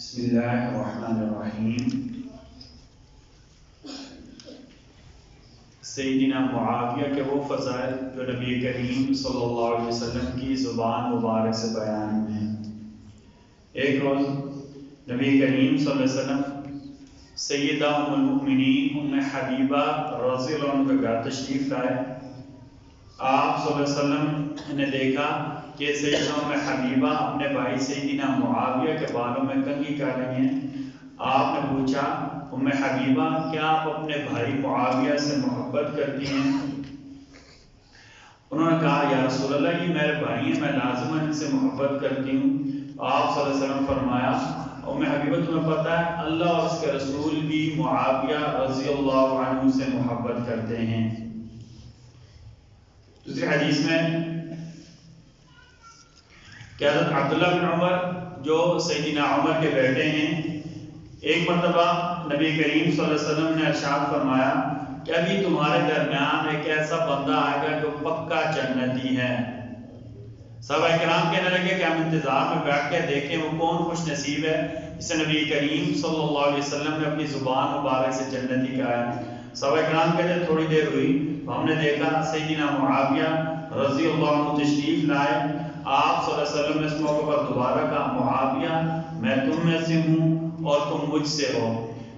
बिस्मिल्लाहिर्रहमानिर्रहीम। सैयदना मुआविया के वो फ़ज़ाइल जो नबी करीम सल्लल्लाहु अलैहि वसल्लम की ज़ुबान मुबारक से बयान हुए हैं। एक रोज़ नबी करीम सल्लल्लाहु अलैहि वसल्लम सैयदा उम्मुल मुमिनीन उम्मे हबीबा रज़ियल्लाहु अन्हा के घर तशरीफ़ लाए। आप सल्लल्लाहु अलैहि वसल्लम ने देखा कि सैयदा उम्मे हबीबा अपने भाई सैयदना मुआविया के बालों में कंघी कर रही हैं। आपने पूछा, उम्मे हबीबा, क्या आप अपने भाई मुआविया से मोहब्बत करती हैं? उन्होंने कहा, या रसूल अल्लाह, ये मेरे भाई हैं, मैं लाज़िमन इनसे मोहब्बत करती हूँ। आप सल्लल्लाहु अलैहि वसल्लम फरमाया, उम्मे हबीबा, तुम्हें पता है अल्लाह और उसके रसूल भी मुआविया रज़ियल्लाहु अन्हु से मोहब्बत करते हैं। दूसरी हदीस में कि हज़रत अब्दुल्लाह बिन उमर जो सैयदना उमर के बेटे हैं, एक मरतबा नबी करीम सल्लल्लाहु अलैहि वसल्लम ने इरशाद फरमाया कि अभी तुम्हारे दरमियान एक ऐसा बंदा आएगा जो पक्का जन्नती है। सहाबा किराम कहने लगे कि हम इंतजार में बैठ के देखें वो कौन खुश नसीब है जिसे नबी करीम सल्लल्लाहु अलैहि वसल्लम ने अपनी जुबान मुबारक से जन्नती कहा है। सहाबा किराम कहते थोड़ी देर हुई तो हमने देखा सैयदना मुआविया रज़ियल्लाहु अन्हु तशरीफ लाए। आप सल्लल्लाहु अलैहि वसल्लम ने इस मौके पर दोबारा कहा, मुआविया, मैं तुम में से हूँ और तुम मुझसे हो।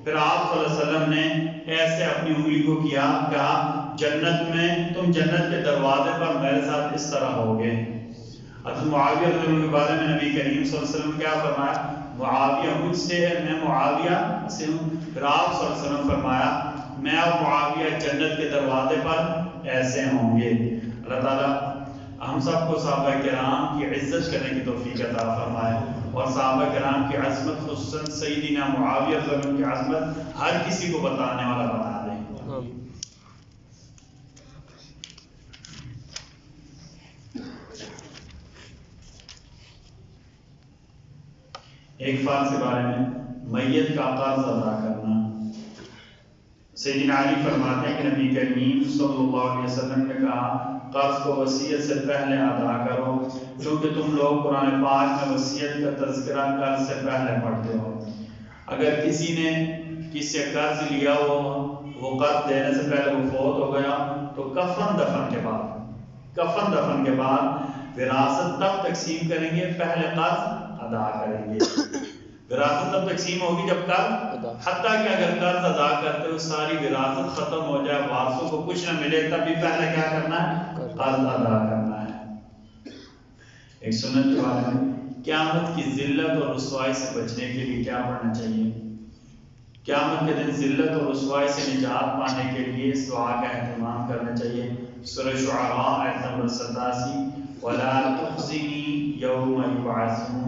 फिर आप सल्लल्लाहु अलैहि वसल्लम ने ऐसे अपनी उंगली को किया, कहा, जन्नत में तुम जन्नत के दरवाजे पर मेरे साथ इस तरह होगे। हज़रत मुआविया के बारे में नबी करीम सल्लल्लाहु अलैहि वसल्लम क्या फरमाया, मुआविया मुझसे है, मैं मुआविया से हूँ। फिर आप सल्लल्लाहु अलैहि वसल्लम फरमाया, मैं और मुआविया जन्नत के दरवाजे पर ऐसे होंगे। अल्लाह ताला हम सबको सहाबा किराम की इज्जत करने की तौफीक अता फरमाए और सहाबा किराम की अज़मत, खुसूसन सैयदना मुआविया रज़ियल्लाहु अन्हु की अज़मत हर किसी को बताने वाला बना दे। एक फ़र्ज़ के बारे में, मैयत का कर्ज अदा करना। सैयदना अली फरमाते हैं कि नबी करीम सल्लल्लाहु अलैहि वसल्लम ने कहा, कर्ज को वसीयत से पहले अदा करो, क्योंकि तुम लोग कुरान पाक में वसीयत का तज़किरा कर्ज से पहले पढ़ते हो। अगर किसी ने किसी से कर्ज लिया हो, वो कर्ज देने से पहले वो फौत हो गया, तो कफन दफन के बाद विरासत तब तकसीम करेंगे, पहले कर्ज अदा करेंगे। विरासत तब तकसीम होगी जब कर्ज, हत्ता कि अगर कर्ज अदा करते हो सारी विरासत खत्म हो जाए, वारसों को कुछ न मिले, तब भी पहले क्या करना है, कर्ज अदा करना है। एक सुन्नत के बारे में, क़यामत की जिल्लत और रुसवाई से बचने के लिए क्या पढ़ना चाहिए? क़यामत के दिन जिल्लत और रुसवाई से निजात पाने के लिए इस दुआ का एहतमाम करना चाहिए। सूरह शुअरा आयत नंबर 87, वला तुख़ज़िनी यौम युबअसून,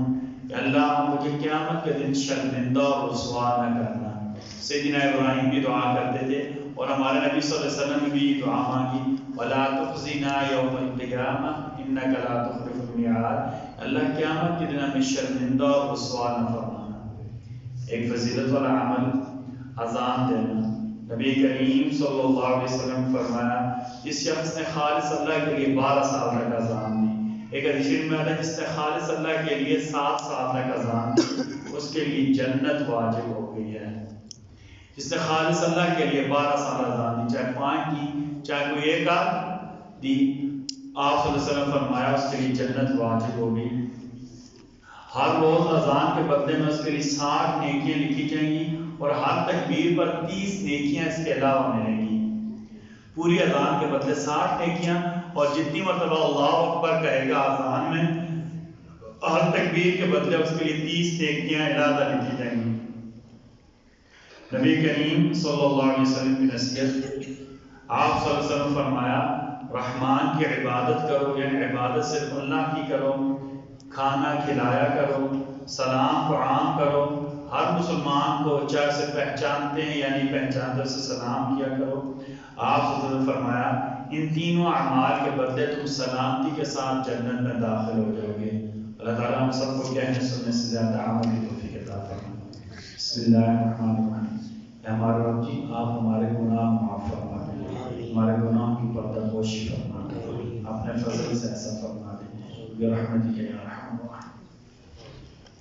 अल्लाह मुझे क़यामत के दिन शर्मिंदा और रुसवा न करना। सैयदना इब्राहीम भी दुआ करते थे और हमारे नबी सल्लल्लाहु अलैहि वसल्लम ने भी दुआ मांगी, वला तुख़ज़िना यौमल क़ियामह इन्नका ला तुख़लिफ़ुल मिआद, अल्लाह क़यामत के दिन हमें शर्मिंदा और रुसवा न फरमाना। एक फजीलत वाला अमल अज़ान देना। नबी करीम सल्लल्लाहु अलैहि वसल्लम ने फरमाया, जिस शख्स ने खालिस अल्लाह के लिए 12 साल तक अज़ान दी, एक हदीस में आता है जिसने खालिस अल्लाह के लिए 7 साल तक अज़ान दी, उसके लिए जन्नत वाजिब हो गई है। जिसने खालिस अल्लाह के लिए 12 साल अज़ान दी, चाहे 5 की चाहे कोई एक दी, आप सल्लल्लाहु अलैहि वसल्लम फरमाया उसके लिए जन्नत वाजिब हो गई। हर रोज अज़ान के बदले में उसके लिए 60 नेकियां लिखी जाएंगी और हर तकबीर पर 30 नेकियां इसके अलावा मिलेंगी। पूरी अज़ान के बदले 60 नेकियां और जितनी मरतबा अल्लाहु अकबर कहेगा अज़ान में, हर तकबीर के बदले उसके लिए 30 नेकियां इलादा लिखी जाएंगी। नबी करीम सल्लल्लाहु अलैहि वसल्लम की नसीहत, आप सल्लल्लाहु अलैहि वसल्लम फरमाया, रहमान की इबादत करो, यानी इबादत सिर्फ अल्लाह की करो, खाना खिलाया करो, सलाम को आम करो, हर मुसलमान को चाहे उसे पहचानते हैं यानी पहचानते उसे सलाम किया करो। आप ने फरमाया, इन तीनों अमाल के बदले तुम सलामती के साथ जन्नत में दाखिल हो जाओगे। अल्लाह ताला हम सबको कहने सुनने से ज़्यादा अमल की तौफीक अता फरमाए। बिस्मिल्लाहिर्रहमानिर्रहीम। हमारे रब जी, आप हमारे गुनाह माफ़ फरमा दें, हमारे गुनाह की पर्दापोशी फरमा दें, अपने फजल से ऐसा फरमा दें, रहमतिक या रहमान।